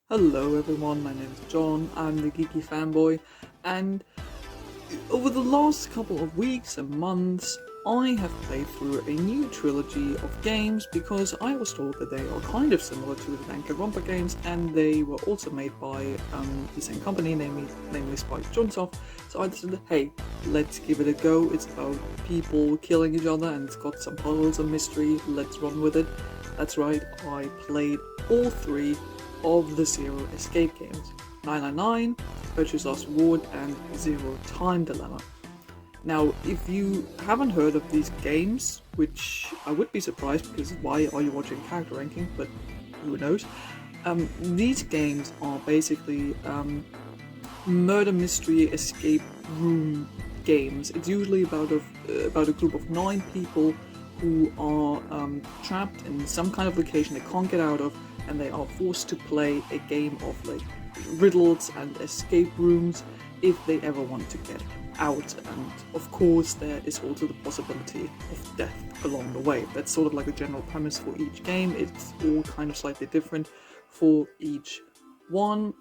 Hello everyone, my name is John, I'm the Geeky Fanboy, and over the last couple of weeks and months, I have played through a new trilogy of games because I was told that they are kind of similar to the Danganronpa games, and they were also made by the same company, namely Spike Chunsoft. So I decided, hey, let's give it a go. It's about people killing each other, and it's got some puzzles and mystery. Let's run with it. That's right, I played all three of the Zero Escape games: 999, Virtue's Last Reward, and Zero Time Dilemma. Now, if you haven't heard of these games, which I would be surprised because why are you watching character ranking, but who knows, these games are basically murder mystery escape room games. It's usually about a group of 9 people who are trapped in some kind of location they can't get out of, and they are forced to play a game of like riddles and escape rooms if they ever want to get out. And of course there is also the possibility of death along the way. That's sort of like the general premise for each game. It's all kind of slightly different for each one,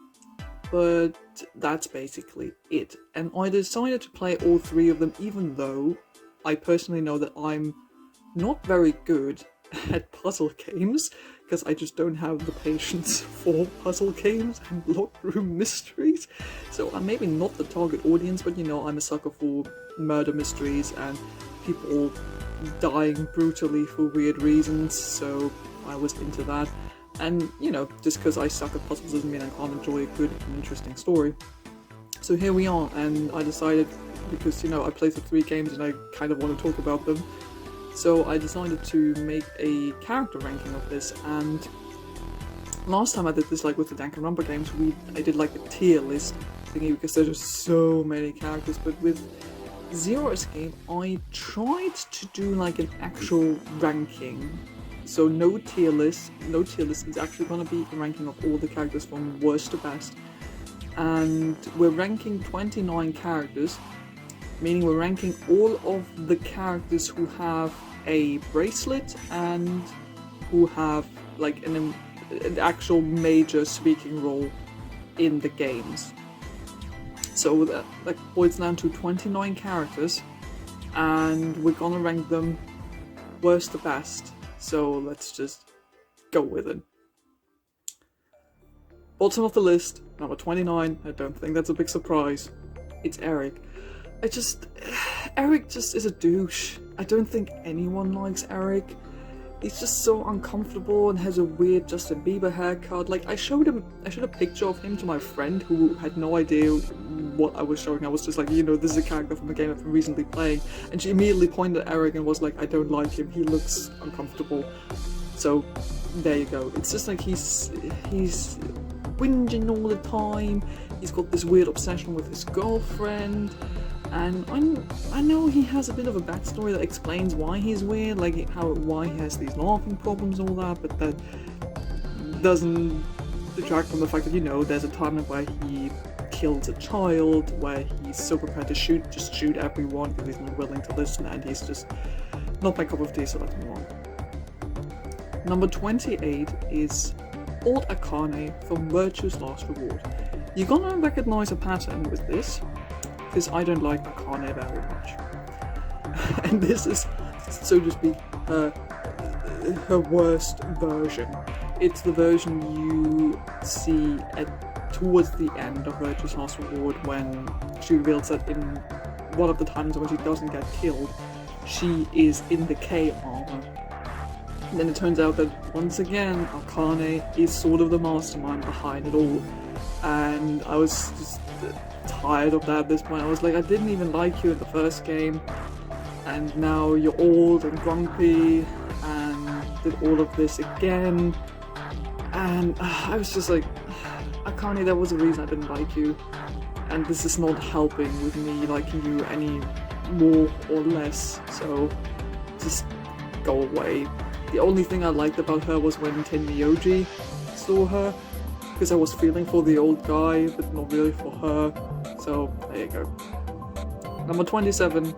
but that's basically it. And I decided to play all 3 of them, even though I personally know that I'm not very good at puzzle games, because I just don't have the patience for puzzle games and locked room mysteries. So I'm maybe not the target audience, but I'm a sucker for murder mysteries and people dying brutally for weird reasons, so I was into that. And just because I suck at puzzles doesn't mean I can't enjoy a good and interesting story. So here we are, and I decided, because I played the 3 games and I kind of want to talk about them, so I decided to make a character ranking of this. And last time I did this, like with the Danganronpa games, I did like a tier list thingy because there's just so many characters. But with Zero Escape, I tried to do like an actual ranking. So no tier list. It's actually going to be a ranking of all the characters from worst to best. And we're ranking 29 characters, meaning we're ranking all of the characters who have a bracelet and who have like an actual major speaking role in the games. So that boils down to 29 characters, and we're gonna rank them worst to best. So let's just go with it. Bottom of the list, number 29, I don't think that's a big surprise, it's Eric. Eric just is a douche. I don't think anyone likes Eric. He's just so uncomfortable and has a weird Justin Bieber haircut. Like, I showed a picture of him to my friend who had no idea what I was showing. I was just like, this is a character from a game I've been recently playing. And she immediately pointed at Eric and was like, I don't like him, he looks uncomfortable. So, there you go. It's just like he's whinging all the time. He's got this weird obsession with his girlfriend. And I know he has a bit of a backstory that explains why he's weird, like why he has these laughing problems and all that, but that doesn't detract from the fact that, there's a time where he kills a child, where he's so prepared to just shoot everyone because he's not willing to listen, and he's just not my cup of tea, so let's move on. Number 28 is Old Akane from Virtue's Last Reward. You're gonna recognize a pattern with this, because I don't like Akane very much. And this is, so to speak, her worst version. It's the version you see towards the end of Virtue's Last Reward, when she reveals that in one of the times when she doesn't get killed, she is in the K armor. And then it turns out that once again, Akane is sort of the mastermind behind it all. And I was just tired of that at this point. I was like, I didn't even like you in the first game, and now you're old and grumpy and did all of this again. And I was just like, Akane, there was a reason I didn't like you, and this is not helping with me liking you any more or less, so just go away. The only thing I liked about her was when Tenmyoji saw her, because I was feeling for the old guy, but not really for her. So, there you go. Number 27,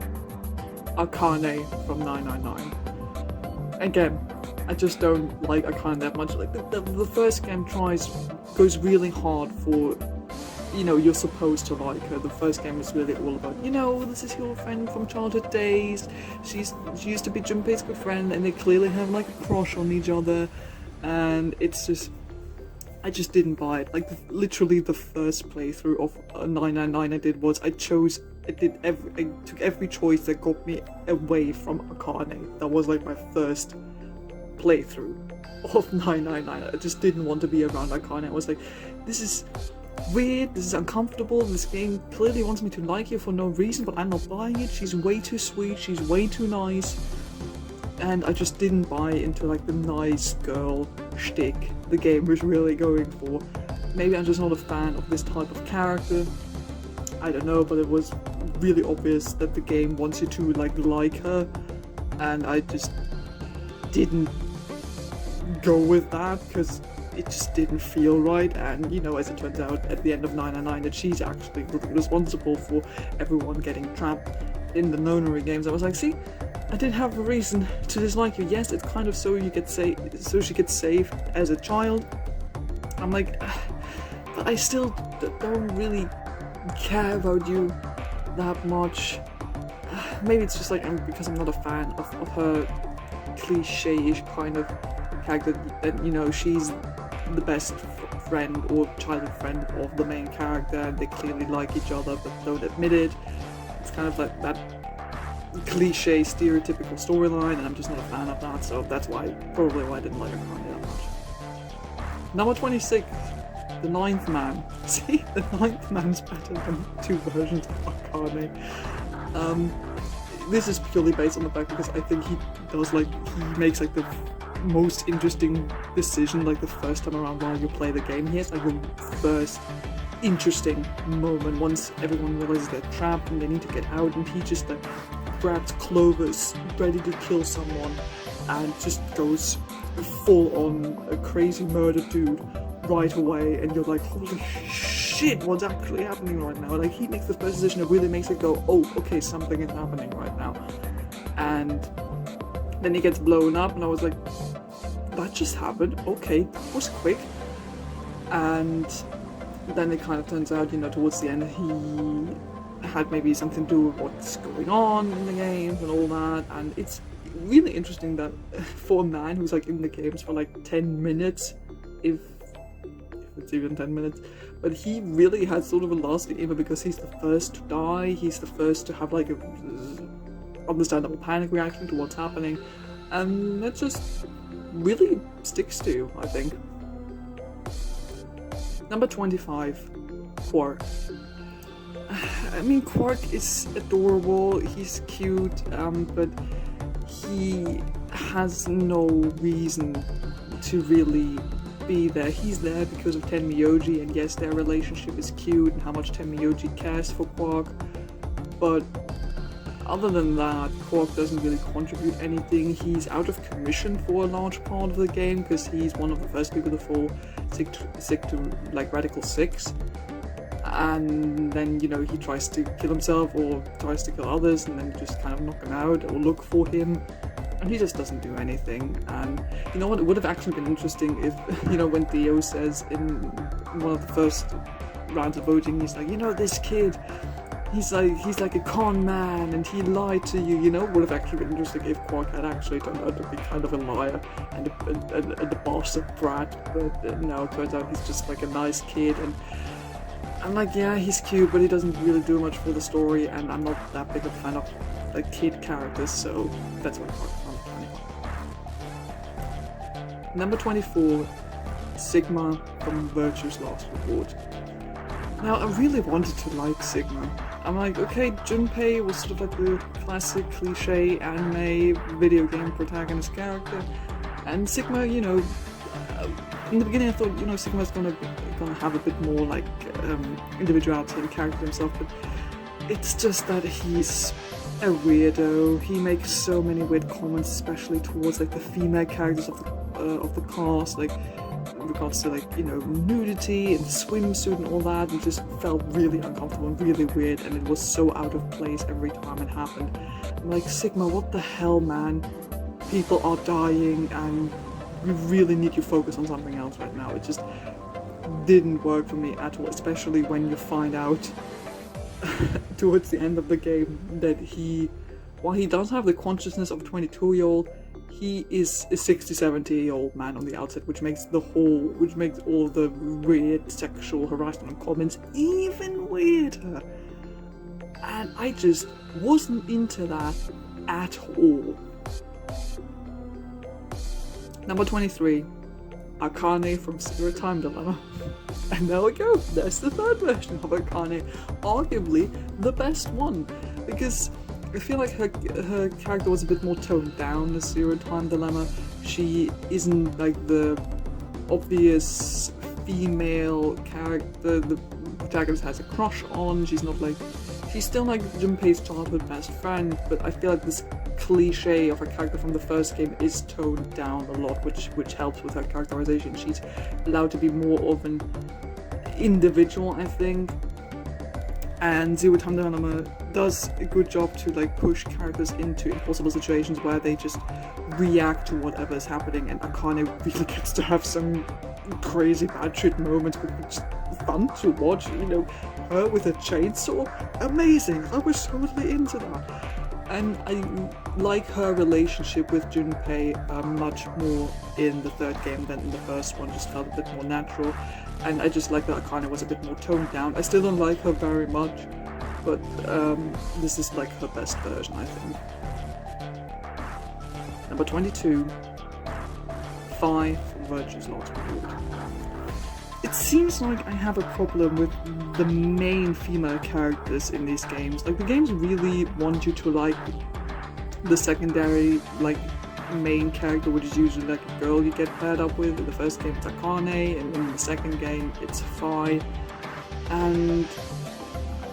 Akane from 999. Again, I just don't like Akane that much. Like the first game goes really hard for, you know, you're supposed to like her. The first game is really all about, you know, this is your friend from childhood days. She used to be Junpei's good friend, and they clearly have like a crush on each other, and it's just, I just didn't buy it. Like literally the first playthrough of 999 I did was I took every choice that got me away from Akane. That was like my first playthrough of 999. I just didn't want to be around Akane. I was like, this is weird, this is uncomfortable, this game clearly wants me to like you for no reason, but I'm not buying it. She's way too sweet, she's way too nice, and I just didn't buy into like the nice girl shtick the game was really going for. Maybe I'm just not a fan of this type of character, I don't know, but it was really obvious that the game wants you to like her, and I just didn't go with that because it just didn't feel right. And you know, as it turns out at the end of 999 that she's actually responsible for everyone getting trapped in the nonary games. I was like, see, I did have a reason to dislike you. Yes, it's kind of so you get so she gets saved as a child. I'm like, but I still don't really care about you that much. Maybe it's just like because I'm not a fan of her cliche-ish kind of character, that, you know, she's the best friend or childhood friend of the main character, and they clearly like each other but don't admit it. It's kind of like that cliche stereotypical storyline, and I'm just not a fan of that, so that's probably why I didn't like Akane that much. Number 26, the Ninth Man. See, the Ninth Man's better than two versions of Akane. This is purely based on the fact because I think he makes like the most interesting decision like the first time around while you play the game. He has like the first interesting moment once everyone realizes they're trapped and they need to get out, and he just like grabs Clovis ready to kill someone and just goes full on a crazy murder dude right away, and you're like, holy shit, what's actually happening right now? Like, he makes the first decision that really makes it go, oh, okay, something is happening right now. And then he gets blown up, and I was like, that just happened, okay, that was quick. And then it kind of turns out, you know, towards the end he had maybe something to do with what's going on in the games and all that, and it's really interesting that for a man who's like in the games for like 10 minutes, if it's even 10 minutes, but he really has sort of a lasting impact because he's the first to die, he's the first to have like a understandable panic reaction to what's happening, and that just really sticks to you, I think. Number 25, Quark. I mean, Quark is adorable, he's cute, but he has no reason to really be there. He's there because of Tenmyoji, and yes, their relationship is cute and how much Tenmyoji cares for Quark, but other than that, Quark doesn't really contribute anything. He's out of commission for a large part of the game because he's one of the first people to fall sick to like Radical 6, and then, you know, he tries to kill himself or tries to kill others, and then you just kind of knock him out or look for him, and he just doesn't do anything. And you know what, it would have actually been interesting if, you know, when Theo says in one of the first rounds of voting, he's like, you know, this kid, he's like a con man and he lied to you, you know. Would have actually been interesting if Quark had actually turned out to be kind of a liar and a bastard brat, but no, it turns out he's just like a nice kid, and I'm like, yeah, he's cute, but he doesn't really do much for the story, and I'm not that big a fan of like kid characters, so that's why Quark is number 24. Number 24, Sigma from Virtue's Last Reward. Now, I really wanted to like Sigma. I'm like, okay, Junpei was sort of like the classic cliche anime video game protagonist character, and Sigma, you know, in the beginning I thought, you know, Sigma's gonna have a bit more like individuality and character himself, but it's just that he's a weirdo. He makes so many weird comments, especially towards like the female characters of the cast, like in regards to, like, you know, nudity and swimsuit and all that. It just felt really uncomfortable and really weird, and it was so out of place every time it happened. I'm like, Sigma, what the hell, man? people are dying and you really need to focus on something else right now. It just didn't work for me at all, especially when you find out towards the end of the game that while he does have the consciousness of a 22-year-old, he is a 60-70-year-old man on the outside, which makes all the weird sexual harassment comments even weirder. And I just wasn't into that at all. Number 23, Akane from Zero Time Dilemma. And there we go, there's the third version of Akane, arguably the best one, because I feel like her character was a bit more toned down in Zero Time Dilemma. She isn't like the obvious female character the protagonist has a crush on. She's still like Junpei's childhood best friend, but I feel like this cliche of a character from the first game is toned down a lot, which helps with her characterization. She's allowed to be more of an individual, I think. And Zero Time Dilemma does a good job to like push characters into impossible situations where they just react to whatever is happening, and Akane really gets to have some crazy bad shit moments, which is fun to watch. You know, her with a chainsaw, amazing. I was totally into that. And I like her relationship with Junpei much more in the third game than in the first one. Just felt a bit more natural, and I just like that Akane was a bit more toned down. I still don't like her very much, but this is like her best version, I think. Number 22, Phi from Virtue's Last Reward. It seems like I have a problem with the main female characters in these games. Like, the games really want you to like the secondary, like, main character, which is usually like a girl you get paired up with. In the first game it's Akane, and in the second game it's Phi. And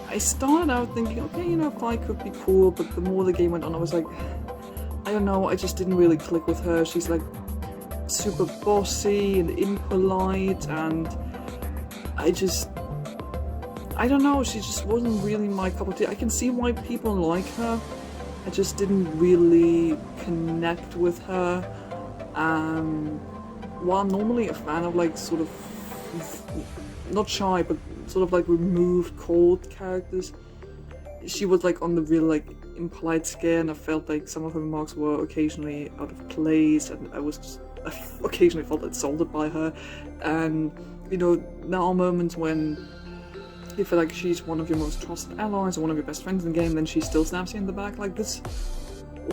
I started out thinking, okay, you know, Phi could be cool, but the more the game went on, I was like, I don't know, I just didn't really click with her. She's like super bossy and impolite, and I don't know, she just wasn't really my cup of tea. I can see why people like her. I just didn't really connect with her. While I'm normally a fan of like sort of not shy, but sort of like removed, cold characters, she was like on the real like impolite scale, and I felt like some of her remarks were occasionally out of place, and I occasionally felt insulted by her. And you know, there are moments when you feel like she's one of your most trusted allies or one of your best friends in the game, then she still snaps you in the back. Like this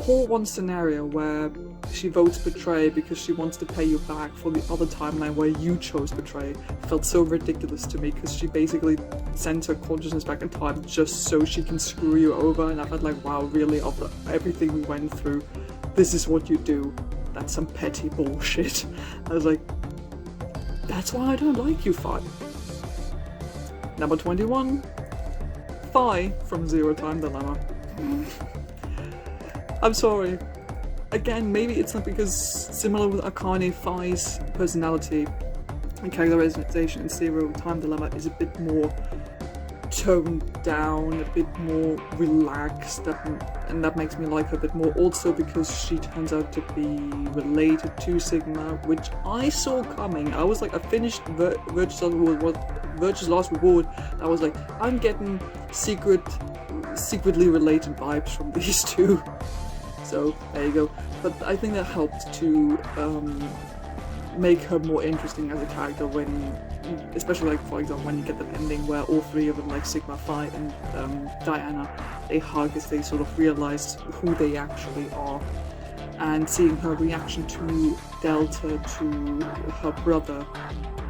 whole one scenario where she votes betray because she wants to pay you back for the other timeline where you chose betray felt so ridiculous to me, because she basically sent her consciousness back in time just so she can screw you over, and I felt like, wow, really, after everything we went through, this is what you do? That's some petty bullshit. I was like, that's why I don't like you, Phi. Number 21, Phi from Zero Time Dilemma. I'm sorry. Again, maybe it's not because, similar with Akane, Phi's personality and characterization in Zero Time Dilemma is a bit more toned down, a bit more relaxed, and that makes me like her a bit more. Also because she turns out to be related to Sigma, which I saw coming. I was like, I finished Virtue's Last Reward, I was like, I'm getting secretly related vibes from these two. So there you go. But I think that helped to make her more interesting as a character when, especially like for example when you get the ending where all three of them, like Sigma, Phi and Diana, they hug as they sort of realize who they actually are, and seeing her reaction to Delta, to her brother,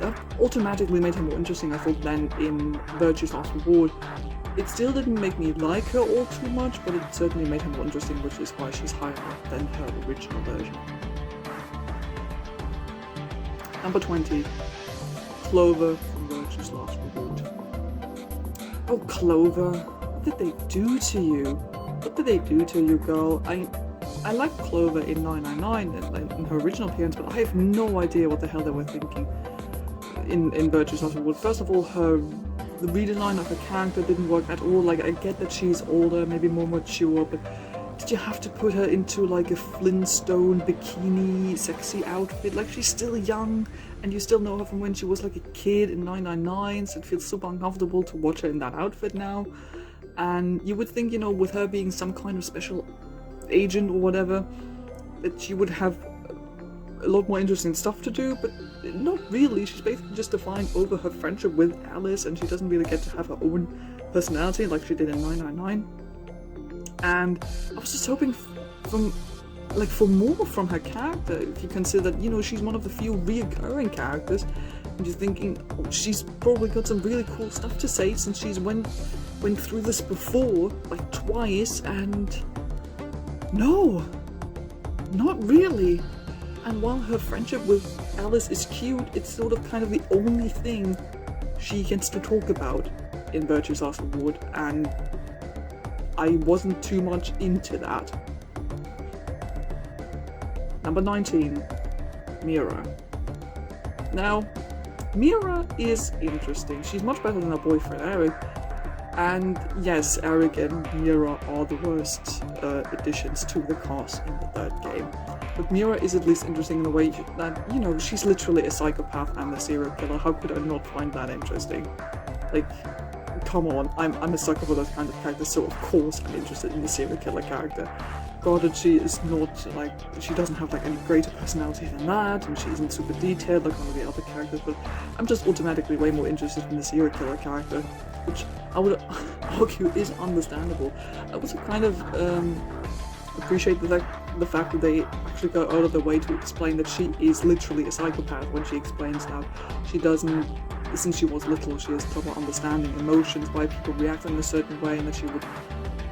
that automatically made her more interesting, I thought, than in Virtue's Last Reward. It still didn't make me like her all too much, but it certainly made her more interesting, which is why she's higher up than her original version. Number 20, Clover from Virtue's Last Reward. Oh, Clover, what did they do to you? What did they do to you, girl? I like Clover in 999 in her original appearance, but I have no idea what the hell they were thinking in Virtue's Last Reward. First of all, the redesign of her character didn't work at all. Like, I get that she's older, maybe more mature, but did you have to put her into like a Flintstone bikini sexy outfit? Like, she's still young and you still know her from when she was like a kid in 999, so it feels super uncomfortable to watch her in that outfit now. And you would think, you know, with her being some kind of special agent or whatever, that she would have a lot more interesting stuff to do, but not really. She's basically just defined over her friendship with Alice, and she doesn't really get to have her own personality like she did in 999. And I was just hoping for more from her character, if you consider that, you know, she's one of the few reoccurring characters, and you're thinking, oh, she's probably got some really cool stuff to say since she's went through this before, like twice, and no, not really. And while her friendship with Alice is cute, it's sort of kind of the only thing she gets to talk about in Virtue's Last Reward, and I wasn't too much into that. Number 19, Mira. Now, Mira is interesting. She's much better than her boyfriend Eric, and yes, Eric and Mira are the worst additions to the cast in the third game. But Mira is at least interesting in the way that, you know, she's literally a psychopath and a serial killer. How could I not find that interesting? Like, come on, I'm a sucker for those kinds of characters, so of course I'm interested in the serial killer character. Granted, she is not, like, she doesn't have, like, any greater personality than that, and she isn't super detailed like one of the other characters, but I'm just automatically way more interested in the serial killer character, which I would argue is understandable. I also kind of appreciate the fact that they actually go out of their way to explain that she is literally a psychopath when she explains that she doesn't, since she was little, she has trouble understanding emotions, why people react in a certain way, and that she would,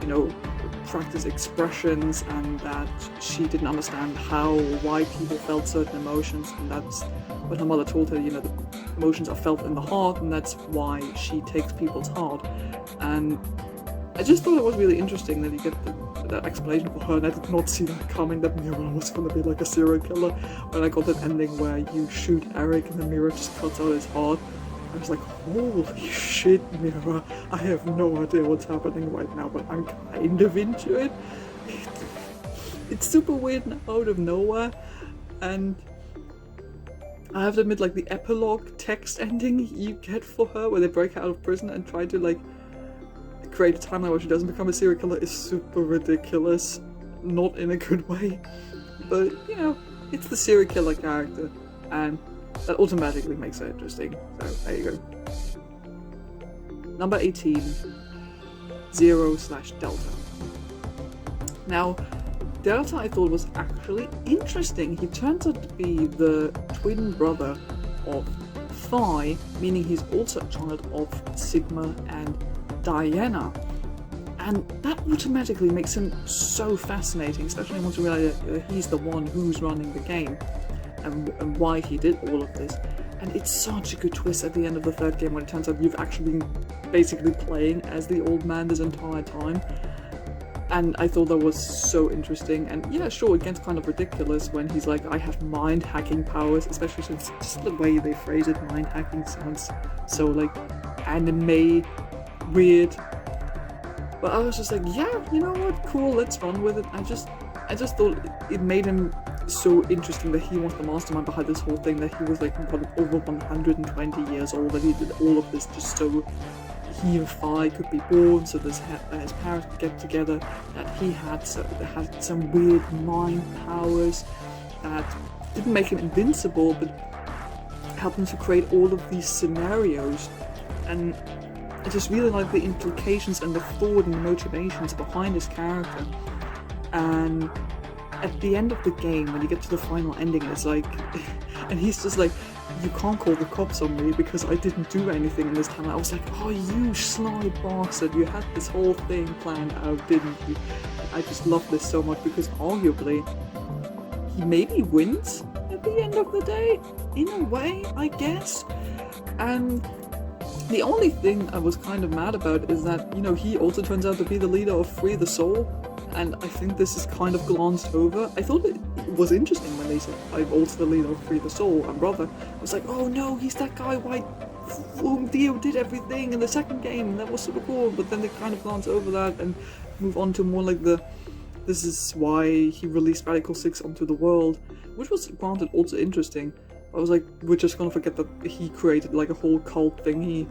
you know, practice expressions, and that she didn't understand how or why people felt certain emotions, and that's what her mother told her, you know, the emotions are felt in the heart, and that's why she takes people's heart. And I just thought it was really interesting that you get that explanation for her, and I did not see that coming, that Mira was going to be like a serial killer. When I got that ending where you shoot Eric and the Mira just cuts out his heart, I was like, holy shit, Mira, I have no idea what's happening right now, but I'm kind of into it. It's super weird and out of nowhere, and I have to admit, like, the epilogue text ending you get for her, where they break her out of prison and try to, like, create a timeline where she doesn't become a serial killer, is super ridiculous. Not in a good way. But, you know, it's the serial killer character, and that automatically makes it interesting. So, there you go. Number 18, Zero/Delta. Now, Delta I thought was actually interesting. He turns out to be the twin brother of Phi, meaning he's also a child of Sigma and Diana. And that automatically makes him so fascinating, especially once you realize that he's the one who's running the game, and why he did all of this. And it's such a good twist at the end of the third game when it turns out you've actually been basically playing as the old man this entire time. And I thought that was so interesting. And yeah, sure, it gets kind of ridiculous when he's like, I have mind hacking powers, especially since just the way they phrase it, mind hacking sounds so like anime weird. But I was just like, yeah, you know what, cool, let's run with it. I just thought it made him so interesting that he was the mastermind behind this whole thing, that he was like over 120 years old, that he did all of this just so he and Phi could be born, so his parents could get together, that he had some weird mind powers that didn't make him invincible, but helped him to create all of these scenarios. And I just really like the implications and the thought and the motivations behind his character. And at the end of the game, when you get to the final ending, it's like, and he's just like, you can't call the cops on me because I didn't do anything in this time. I was like, oh, you sly bastard, you had this whole thing planned out, didn't you? I just love this so much because arguably, he maybe wins at the end of the day, in a way, I guess. And the only thing I was kind of mad about is that, you know, he also turns out to be the leader of Free the Soul, and I think this is kind of glanced over. I thought it was interesting when they said, I'm also the leader of Free the Soul, and brother. I was like, oh no, he's that guy whom Dio did everything in the second game, that was super cool, but then they kind of glance over that and move on to more like the this is why he released Radical 6 onto the world, which was granted also interesting. I was like, we're just gonna forget that he created like a whole cult thingy.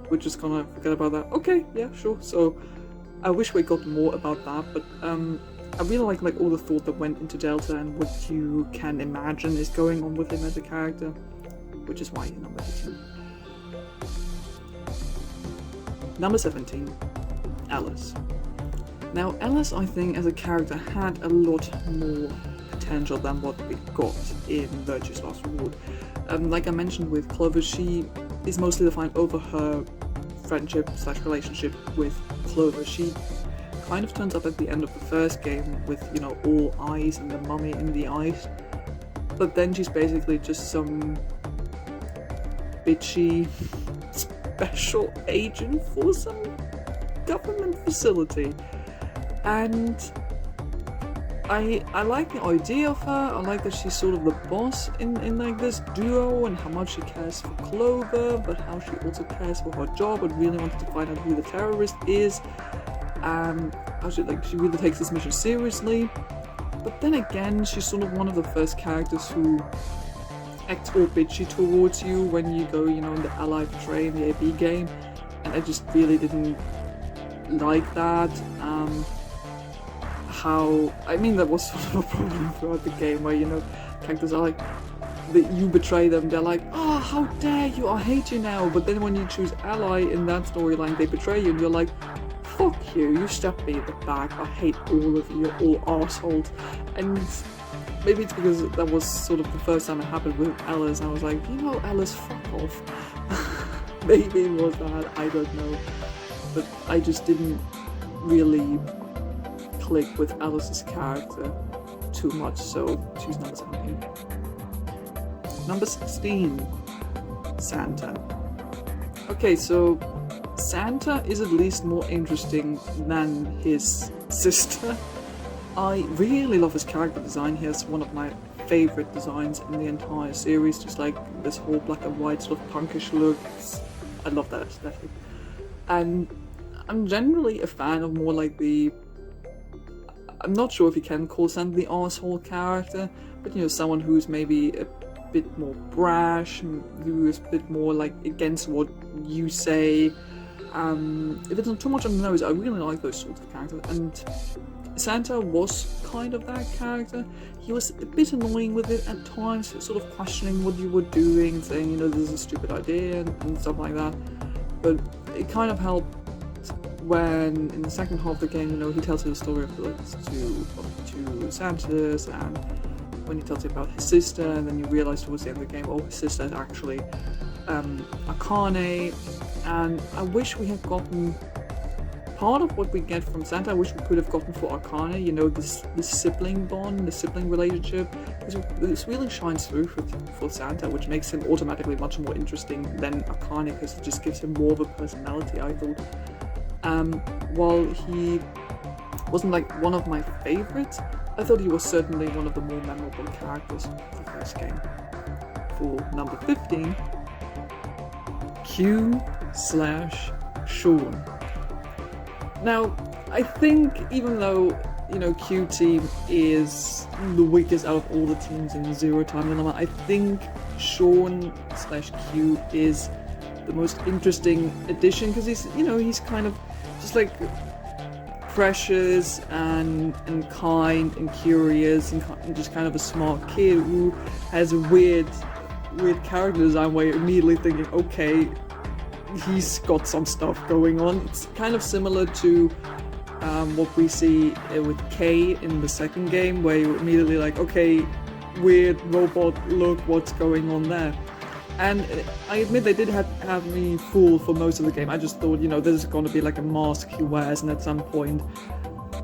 We're just gonna forget about that. Okay, yeah, sure. So I wish we got more about that, but I really like all the thought that went into Delta and what you can imagine is going on with him as a character, which is why he's number 18. Number 17, Alice. Now, Alice, I think, as a character, had a lot more potential than what we got in Virtue's Last Reward. Like I mentioned with Clover, she is mostly defined over her friendship/relationship with Clover. She kind of turns up at the end of the first game with, you know, all eyes and the mummy in the eyes. But then she's basically just some bitchy special agent for some government facility. And I like the idea of her. I like that she's sort of the boss in like this duo, and how much she cares for Clover, but how she also cares for her job and really wants to find out who the terrorist is. How she really takes this mission seriously. But then again, she's sort of one of the first characters who acts all bitchy towards you when you go, you know, in the Ally Betray in the AB game, and I just really didn't like that. That was sort of a problem throughout the game, where, you know, characters are like, that you betray them, they're like, oh, how dare you, I hate you now. But then when you choose Ally in that storyline, they betray you and you're like, fuck you, you stabbed me in the back, I hate all of you, you're all assholes. And maybe it's because that was sort of the first time it happened with Alice, and I was like, you know, Alice, fuck off. Maybe it was that, I don't know. But I just didn't really click with Alice's character too much, so she's number 17. Number 16, Santa. Okay, so Santa is at least more interesting than his sister. I really love his character design. He has one of my favorite designs in the entire series, just like this whole black and white sort of punkish look. I love that aesthetic. And I'm generally a fan of more like I'm not sure if you can call Santa the arsehole character, but, you know, someone who's maybe a bit more brash, who is a bit more like against what you say. If it's not too much on the nose, I really like those sorts of characters, and Santa was kind of that character. He was a bit annoying with it at times, sort of questioning what you were doing, saying, you know, this is a stupid idea and stuff like that. But it kind of helped when, in the second half of the game, you know, he tells you the story of the two Santas, and when he tells you about his sister, and then you realize towards the end of the game, oh, his sister is actually Akane. And I wish we had gotten part of what we get from Santa. I wish we could have gotten for Akane, you know, this sibling bond, the sibling relationship. This really shines through for Santa, which makes him automatically much more interesting than Akane, because it just gives him more of a personality, I thought. While he wasn't like one of my favorites, I thought he was certainly one of the more memorable characters of the first game. For number 15, Q/Sean. Now, I think even though, you know, Q team is the weakest out of all the teams in Zero Time Dilemma, I think Sean/Q is the most interesting addition, because he's, you know, he's kind of just like precious and kind and curious and just kind of a smart kid who has a weird character design where you're immediately thinking, okay, he's got some stuff going on. It's kind of similar to what we see with Kay in the second game, where you're immediately like, okay, weird robot look, what's going on there? And I admit they did have me fooled for most of the game. I just thought, you know, this is going to be like a mask he wears, and at some point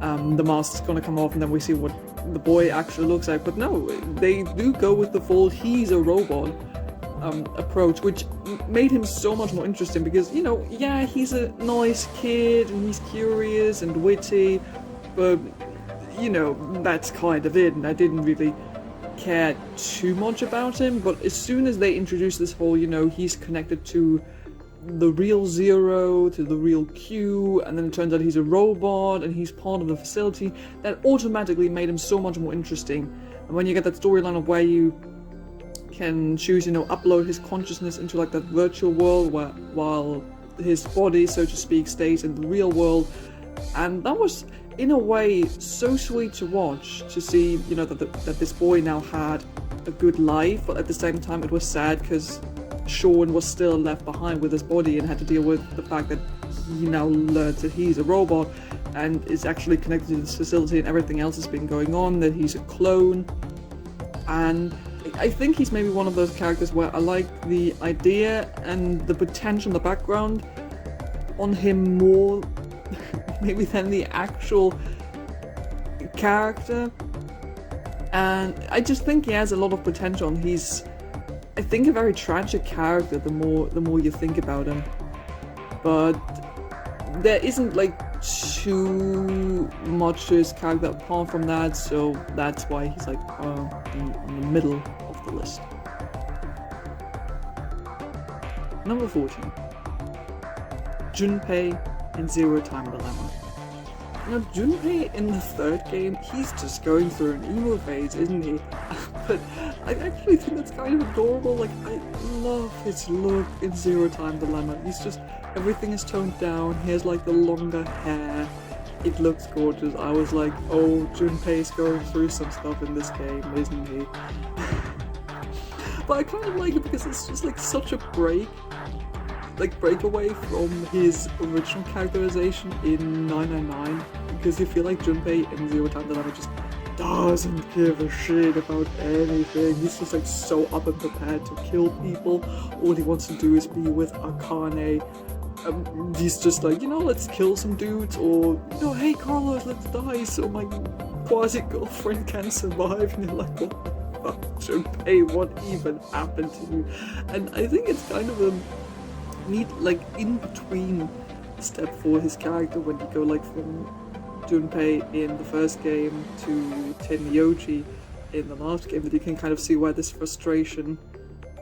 the mask is going to come off and then we see what the boy actually looks like. But no, they do go with the full he's a robot approach, which made him so much more interesting, because, you know, yeah, he's a nice kid and he's curious and witty, but, you know, that's kind of it, and I didn't really care too much about him. But as soon as they introduced this whole, you know, he's connected to the real Zero to the real Q, and then it turns out he's a robot and he's part of the facility, that automatically made him so much more interesting. And when you get that storyline of where you can choose, upload his consciousness into like that virtual world while his body, so to speak, stays in the real world. And that was, in a way, so sweet to watch, to see, that this boy now had a good life, but at the same time it was sad because Sean was still left behind with his body and had to deal with the fact that he now learns that he's a robot and is actually connected to this facility and everything else has been going on, that he's a clone. And I think he's maybe one of those characters where I like the idea and the potential in the background on him more maybe than the actual character. And I just think he has a lot of potential, and he's, I think, a very tragic character the more you think about him. But there isn't like too much to his character apart from that, so that's why he's like in the middle of the list. Number 14. Junpei in Zero Time Dilemma. Now, Junpei in the third game, he's just going through an emo phase, isn't he? But I actually think that's kind of adorable. Like, I love his look in Zero Time Dilemma. He's just, everything is toned down. He has like the longer hair. It looks gorgeous. I was like, oh, Junpei's going through some stuff in this game, isn't he? But I kind of like it because it's just like such a breakaway from his original characterization in 999, because you feel like Junpei in Zero Time Dilemma just doesn't give a shit about anything. He's just like so up and prepared to kill people. All he wants to do is be with Akane. He's just like, let's kill some dudes, or, hey Carlos, let's die so my quasi-girlfriend can survive. And you're like, what the fuck, Junpei, what even happened to you? And I think it's kind of a neat, like, in between step for his character when you go like from Junpei in the first game to Tenryoji in the last game, that you can kind of see where this frustration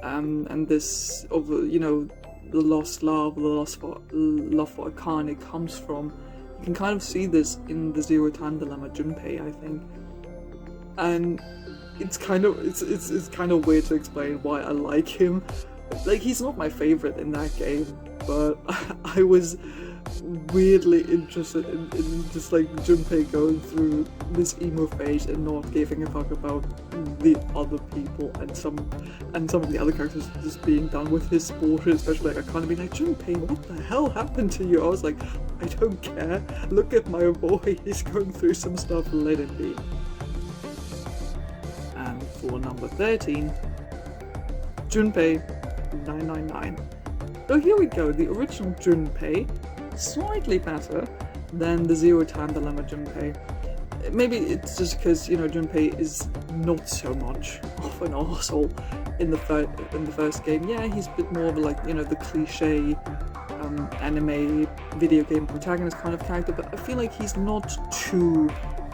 and this the lost love, the love for Akane comes from. You can kind of see this in the Zero Time Dilemma Junpei, I think. And it's kind of weird to explain why I like him. Like, he's not my favorite in that game, but I was weirdly interested in just like Junpei going through this emo phase and not giving a fuck about the other people, and some of the other characters just being done with his sport, especially like Akane being like, Junpei, what the hell happened to you? I was like, I don't care. Look at my boy, he's going through some stuff, let it be. And for number 13, Junpei 999. So here we go, the original Junpei, slightly better than the Zero Time Dilemma Junpei. Maybe it's just because, Junpei is not so much of an arsehole in the first game. Yeah, he's a bit more of like, the cliche anime video game protagonist kind of character, but I feel like he's not too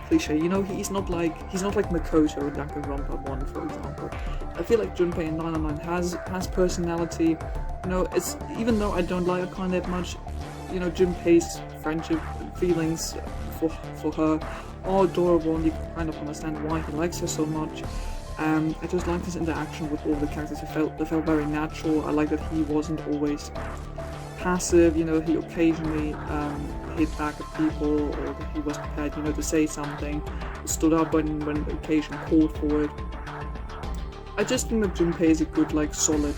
cliche. He's not like Makoto in Danganronpa 1, for example. I feel like Junpei in 999 has personality. It's, even though I don't like Akane that much, Junpei's friendship feelings for her are adorable, and you can kind of understand why he likes her so much. I just like his interaction with all the characters. They felt very natural. I like that he wasn't always passive. He occasionally hit back at people, or that he was prepared, to say something, stood up when occasion called for it. I just think that Junpei is a good, like, solid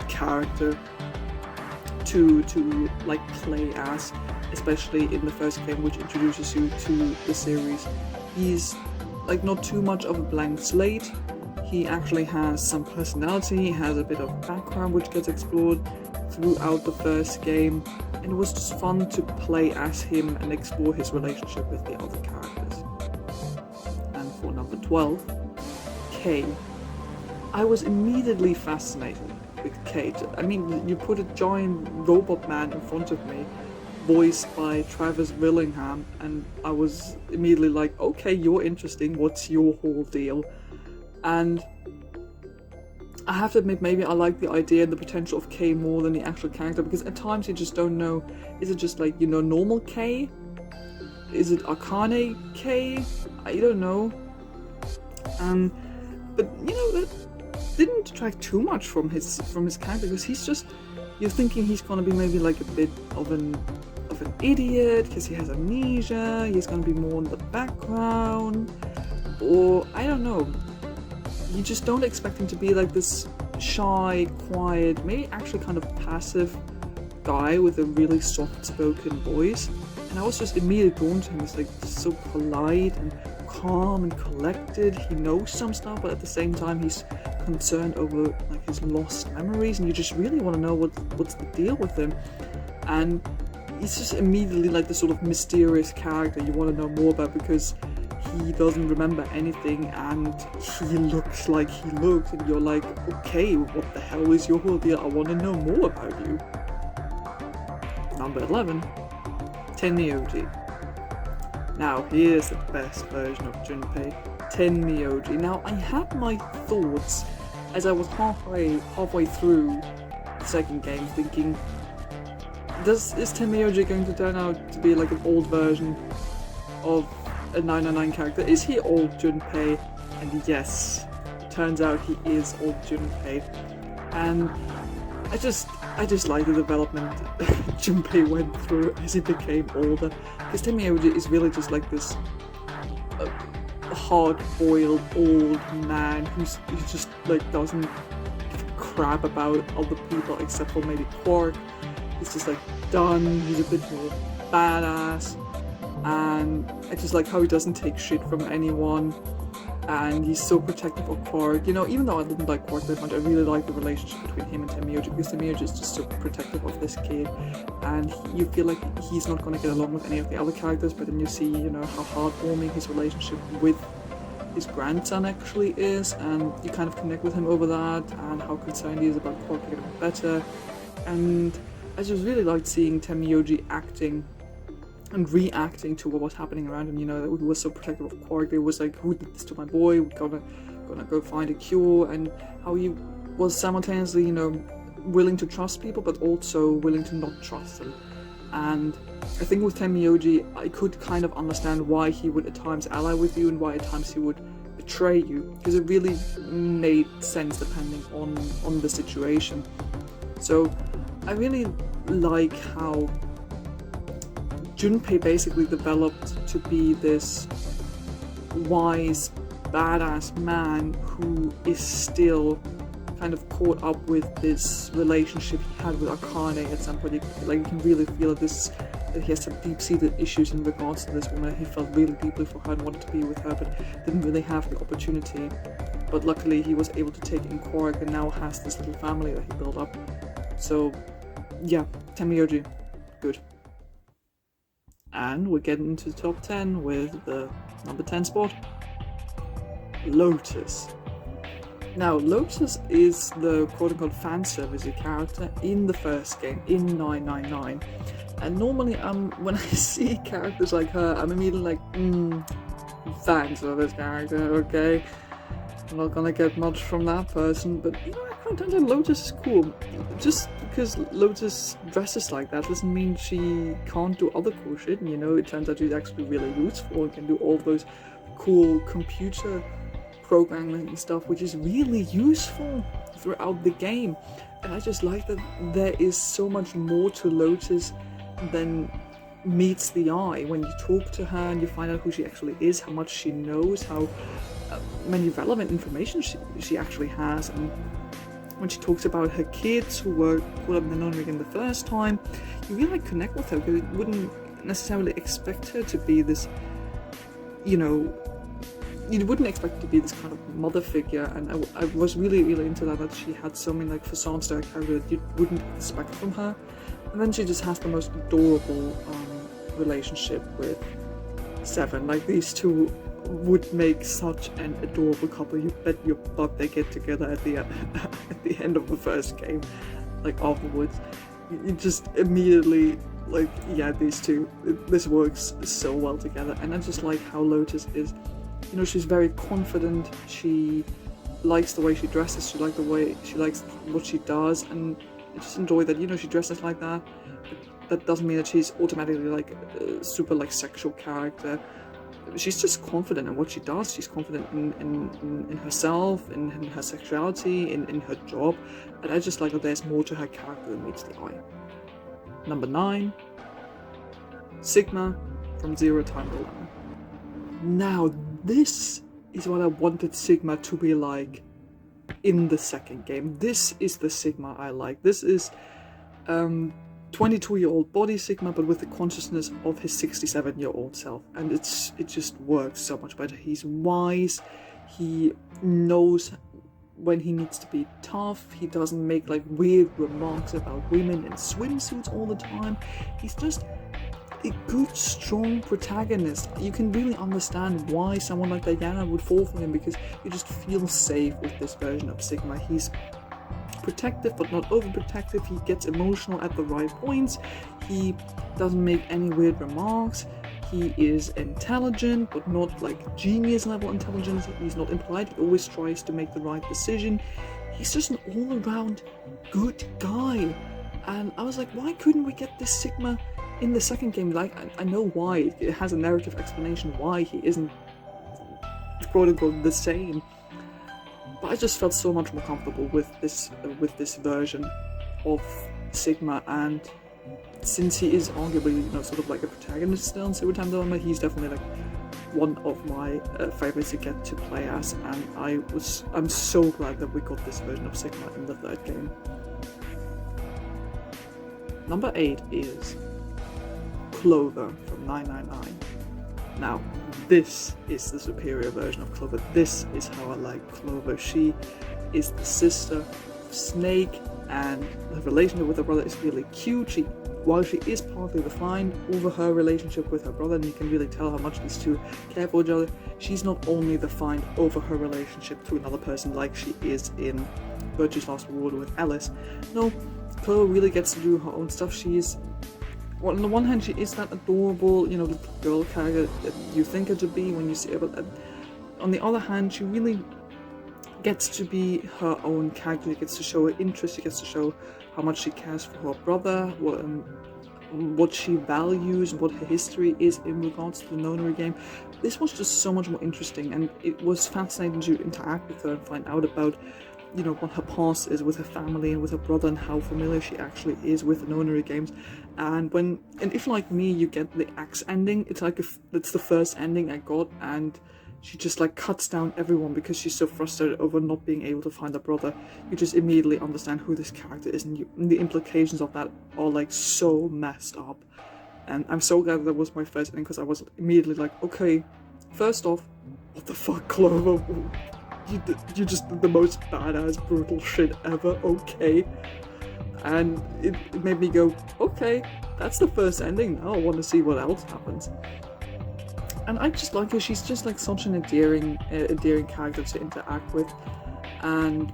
character to like play as, especially in the first game, which introduces you to the series. He's like not too much of a blank slate. He actually has some personality, he has a bit of background which gets explored throughout the first game, and it was just fun to play as him and explore his relationship with the other characters. And for number 12, K. I was immediately fascinated with Kate. I mean, you put a giant robot man in front of me, voiced by Travis Willingham, and I was immediately like, okay, you're interesting, what's your whole deal? And I have to admit, maybe I like the idea and the potential of Kay more than the actual character, because at times you just don't know, is it just like, normal Kay? Is it Arcane Kay? I don't know. But that didn't detract too much from his character, because he's just, you're thinking he's gonna be maybe like a bit of an idiot because he has amnesia, he's gonna be more in the background, or I don't know. You just don't expect him to be like this shy, quiet, maybe actually kind of passive guy with a really soft-spoken voice. And I was just immediately drawn to him. He's like so polite and calm and collected. He knows some stuff, but at the same time he's concerned over like his lost memories, and you just really want to know what's the deal with him. And he's just immediately like the sort of mysterious character you want to know more about, because he doesn't remember anything and he looks like he looked, and you're like, okay, what the hell is your whole deal? I want to know more about you. Number 11, Tenmyoji. Now here's the best version of Junpei, Tenmyoji. Now I had my thoughts as I was halfway through the second game, thinking, is Tenmyoji going to turn out to be like an old version of a 999 character? Is he old Junpei? And yes, it turns out he is old Junpei. And I just like the development Junpei went through as he became older, because Tenmyoji is really just like this hard-boiled old man who just like doesn't give a crap about other people except for maybe Quark. He's just like done, he's a bit more badass, and I just like how he doesn't take shit from anyone, and he's so protective of Quark. Even though I didn't like Quark that much, I really like the relationship between him and Tenmyoji, because Tenmyoji is just so protective of this kid, and you feel like he's not going to get along with any of the other characters, but then you see, how heartwarming his relationship with his grandson actually is, and you kind of connect with him over that, and how concerned he is about Quark getting better. And I just really liked seeing Tenmyoji acting and reacting to what was happening around him. That he was so protective of Quark. It was like, who did this to my boy? We're gonna go find a cure. And how he was simultaneously, willing to trust people, but also willing to not trust them. And I think with Tenmyoji, I could kind of understand why he would at times ally with you and why at times he would betray you, because it really made sense depending on the situation. So I really like how Junpei basically developed to be this wise, badass man who is still kind of caught up with this relationship he had with Arcane at some point. You can really feel that he has some deep-seated issues in regards to this woman. He felt really deeply for her and wanted to be with her, but didn't really have the opportunity. But luckily he was able to take in Quark and now has this little family that he built up. So yeah, Tenmyoji, good. And we're getting into the top 10 with the number 10 spot, Lotus. Now, Lotus is the quote-unquote fan-servicey character in the first game, in 999. And normally, when I see characters like her, I'm immediately like, fan-service character, okay? I'm not gonna get much from that person, but it kind of turns out Lotus is cool. Just because Lotus dresses like that doesn't mean she can't do other cool shit. It turns out she's actually really useful and can do all those cool computer programming and stuff, which is really useful throughout the game. And I just like that there is so much more to Lotus than meets the eye when you talk to her and you find out who she actually is, how much she knows, how many relevant information she actually has. And when she talks about her kids who were caught up in the non-rig in the first time, you really connect with her, because you wouldn't necessarily expect her to be this, you wouldn't expect her to be this kind of mother figure. And I was really, really into that she had so many facades to her character that you wouldn't expect from her. And then she just has the most adorable relationship with Seven. Like, these two would make such an adorable couple. You bet your butt they get together at the end of the first game. Like, afterwards, you just immediately like, yeah, these two, this works so well together. And I just like how Lotus is, she's very confident. She likes the way she dresses, she likes what she does, and I just enjoy that, she dresses like that. But that doesn't mean that she's automatically like a super like sexual character. She's just confident in what she does. She's confident in herself, in her sexuality, in her job, and I just like that there's more to her character than meets the eye. Number 9, Sigma from Zero Time Dilemma. Now, this is what I wanted Sigma to be like in the second game. This is the Sigma I like. This is 22-year-old body Sigma, but with the consciousness of his 67-year-old self, and it just works so much better. He's wise, he knows when he needs to be tough, he doesn't make like weird remarks about women in swimsuits all the time. He's just a good, strong protagonist. You can really understand why someone like Diana would fall for him, because you just feel safe with this version of Sigma. He's protective but not overprotective, he gets emotional at the right points, he doesn't make any weird remarks, he is intelligent but not like genius level intelligence, he's not impolite, he always tries to make the right decision. He's just an all-around good guy, and I was like, why couldn't we get this Sigma in the second game? Like, I know why, it has a narrative explanation why he isn't quote-unquote the same. But I just felt so much more comfortable with this version of Sigma, and since he is arguably, sort of like a protagonist still in Zero Time Dilemma, he's definitely like one of my favorites to get to play as, and I'm so glad that we got this version of Sigma in the third game. Number 8 is Clover from 999. Now, this is the superior version of Clover. This is how I like Clover. She is the sister of Snake, and the relationship with her brother is really cute. While she is partly defined over her relationship with her brother, and you can really tell how much these two care for each other, she's not only defined over her relationship to another person like she is in Virtue's Last Reward with Alice. No, Clover really gets to do her own stuff. Well, on the one hand, she is that adorable, little girl character that you think her to be when you see her, but on the other hand, she really gets to be her own character. She gets to show her interest, she gets to show how much she cares for her brother, what she values, what her history is in regards to the Nonary game. This was just so much more interesting, and it was fascinating to interact with her and find out about what her past is with her family and with her brother, and how familiar she actually is with the Nonary games. And if like me, you get the axe ending, it's like it's the first ending I got, and she just like cuts down everyone because she's so frustrated over not being able to find her brother. You just immediately understand who this character is, and the implications of that are like so messed up. And I'm so glad that was my first ending, because I was immediately like, okay, first off, what the fuck, Clover? You just did the most badass, brutal shit ever, okay? And it made me go, okay, that's the first ending, now I want to see what else happens. And I just like her, she's just like such an endearing character to interact with, and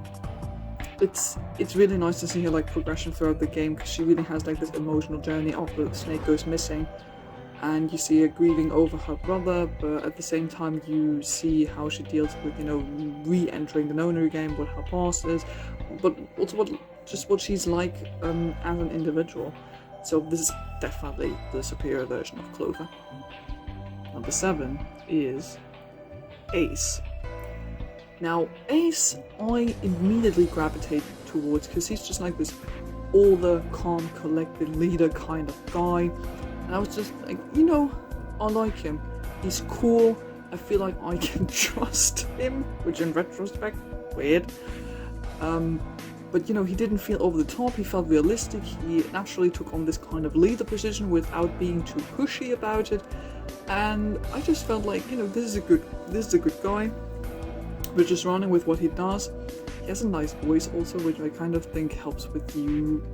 it's really nice to see her like progression throughout the game, because she really has like this emotional journey after Snake goes missing. And you see her grieving over her brother, but at the same time you see how she deals with, re-entering the Nonary game, what her past is, but also what she's like as an individual. So this is definitely the superior version of Clover. Number 7 is Ace. Now, Ace, I immediately gravitate towards, because he's just like this older, calm, collected leader kind of guy. And I was just like, I like him. He's cool. I feel like I can trust him, which in retrospect, weird. But he didn't feel over the top. He felt realistic. He naturally took on this kind of leader position without being too pushy about it. And I just felt like, this is a good guy. We're just running with what he does. He has a nice voice also, which I kind of think helps with you